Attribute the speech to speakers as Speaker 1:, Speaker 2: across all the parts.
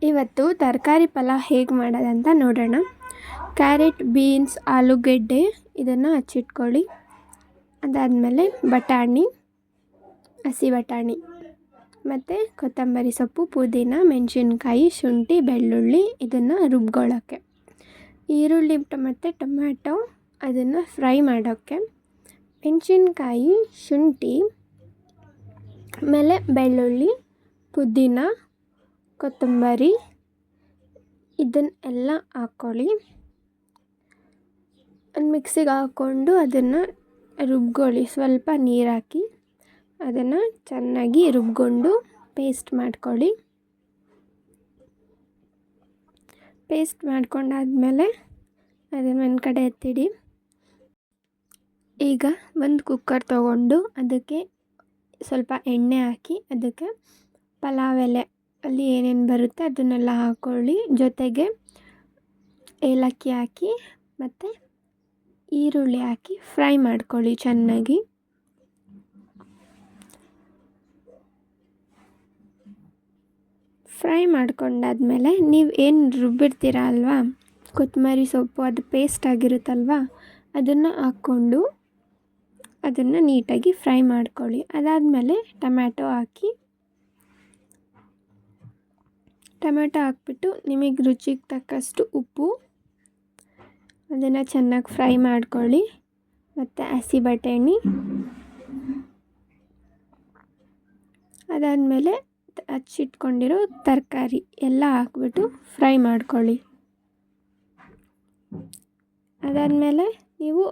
Speaker 1: ಇವತ್ತು ತರಕಾರಿ ಪಲಾವ್ ಹೇಗೆ ಮಾಡೋದಂತ ನೋಡೋಣ. ಕ್ಯಾರೆಟ್, ಬೀನ್ಸ್, ಆಲೂಗೆಡ್ಡೆ ಇದನ್ನು ಹಚ್ಚಿಟ್ಕೊಳ್ಳಿ. ಅದಾದಮೇಲೆ ಬಟಾಣಿ, ಹಸಿ ಬಟಾಣಿ ಮತ್ತು ಕೊತ್ತಂಬರಿ ಸೊಪ್ಪು, ಪುದೀನ, ಮೆಣಸಿನ್ಕಾಯಿ, ಶುಂಠಿ, ಬೆಳ್ಳುಳ್ಳಿ ಇದನ್ನು ರುಬ್ಕೊಳ್ಳೋಕ್ಕೆ. ಈರುಳ್ಳಿ ಮತ್ತು ಟೊಮ್ಯಾಟೊ ಅದನ್ನು ಫ್ರೈ ಮಾಡೋಕ್ಕೆ. ಮೆಣಸಿನ್ಕಾಯಿ, ಶುಂಠಿ, ಆಮೇಲೆ ಬೆಳ್ಳುಳ್ಳಿ, ಪುದೀನ, ಕೊತ್ತಂಬರಿ ಇದನ್ನೆಲ್ಲ ಹಾಕ್ಕೊಳ್ಳಿ. ಒಂದು ಮಿಕ್ಸಿಗೆ ಹಾಕ್ಕೊಂಡು ಅದನ್ನು ರುಬ್ಕೊಳ್ಳಿ. ಸ್ವಲ್ಪ ನೀರು ಹಾಕಿ ಅದನ್ನು ಚೆನ್ನಾಗಿ ರುಬ್ಕೊಂಡು ಪೇಸ್ಟ್ ಮಾಡ್ಕೊಳ್ಳಿ. ಪೇಸ್ಟ್ ಮಾಡ್ಕೊಂಡಾದ್ಮೇಲೆ ಅದನ್ನು ಒಂದು ಕಡೆ ಎತ್ತಿಡಿ. ಈಗ ಒಂದು ಕುಕ್ಕರ್ ತೊಗೊಂಡು ಅದಕ್ಕೆ ಸ್ವಲ್ಪ ಎಣ್ಣೆ ಹಾಕಿ ಅದಕ್ಕೆ ಪಲಾವ್ ಎಲೆ ಅಲ್ಲಿ ಏನೇನು ಬರುತ್ತೆ ಅದನ್ನೆಲ್ಲ ಹಾಕ್ಕೊಳ್ಳಿ. ಜೊತೆಗೆ ಏಲಕ್ಕಿ ಹಾಕಿ ಮತ್ತು ಈರುಳ್ಳಿ ಹಾಕಿ ಫ್ರೈ ಮಾಡ್ಕೊಳ್ಳಿ ಚೆನ್ನಾಗಿ. ಫ್ರೈ ಮಾಡ್ಕೊಂಡಾದ್ಮೇಲೆ ನೀವು ಏನು ರುಬ್ಬಿರ್ತೀರ ಅಲ್ವಾ, ಕೊತ್ತಂಬರಿ ಸೊಪ್ಪು ಅದು ಪೇಸ್ಟ್ ಆಗಿರುತ್ತಲ್ವ, ಅದನ್ನು ಹಾಕ್ಕೊಂಡು ಅದನ್ನು ನೀಟಾಗಿ ಫ್ರೈ ಮಾಡ್ಕೊಳ್ಳಿ. ಅದಾದಮೇಲೆ ಟೊಮ್ಯಾಟೊ ಹಾಕ್ಬಿಟ್ಟು ನಿಮಗೆ ರುಚಿಗೆ ತಕ್ಕಷ್ಟು ಉಪ್ಪು ಅದನ್ನು ಚೆನ್ನಾಗಿ ಫ್ರೈ ಮಾಡ್ಕೊಳ್ಳಿ. ಮತ್ತು ಹಸಿ ಬಟಾಣಿ, ಅದಾದಮೇಲೆ ಹಚ್ಚಿಟ್ಕೊಂಡಿರೋ ತರಕಾರಿ ಎಲ್ಲ ಹಾಕ್ಬಿಟ್ಟು ಫ್ರೈ ಮಾಡ್ಕೊಳ್ಳಿ. ಅದಾದಮೇಲೆ ನೀವು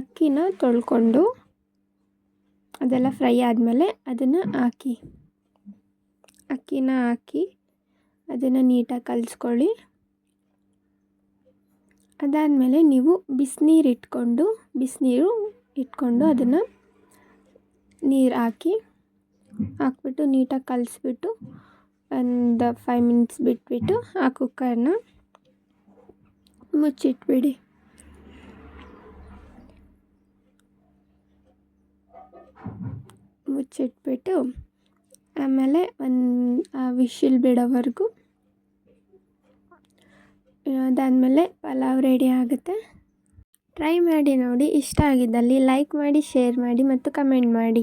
Speaker 1: ಅಕ್ಕಿನ ತೊಳ್ಕೊಂಡು ಅದೆಲ್ಲ ಫ್ರೈ ಆದಮೇಲೆ ಅದನ್ನು ಅಕ್ಕಿನ ಹಾಕಿ ಅದನ್ನು ನೀಟಾಗಿ ಕಲಿಸ್ಕೊಳ್ಳಿ. ಅದಾದಮೇಲೆ ನೀವು ಬಿಸಿನೀರು ಇಟ್ಕೊಂಡು ಅದನ್ನು ನೀರು ಹಾಕ್ಬಿಟ್ಟು ನೀಟಾಗಿ ಕಲಿಸ್ಬಿಟ್ಟು ಒಂದು 5 ಮಿನಿಟ್ಸ್ ಬಿಟ್ಬಿಟ್ಟು ಆ ಕುಕ್ಕರ್ನ ಮುಚ್ಚಿಟ್ಬಿಡಿ. ಮುಚ್ಚಿಟ್ಬಿಟ್ಟು ಆಮೇಲೆ ವಿಶಿಲ್ ಬಿಡೋವರೆಗೂ ಅದಾದಮೇಲೆ ಪಲಾವ್ ರೆಡಿ ಆಗುತ್ತೆ. ಟ್ರೈ ಮಾಡಿ ನೋಡಿ. ಇಷ್ಟ ಆಗಿದ್ದಲ್ಲಿ ಲೈಕ್ ಮಾಡಿ, ಶೇರ್ ಮಾಡಿ ಮತ್ತು ಕಮೆಂಟ್ ಮಾಡಿ.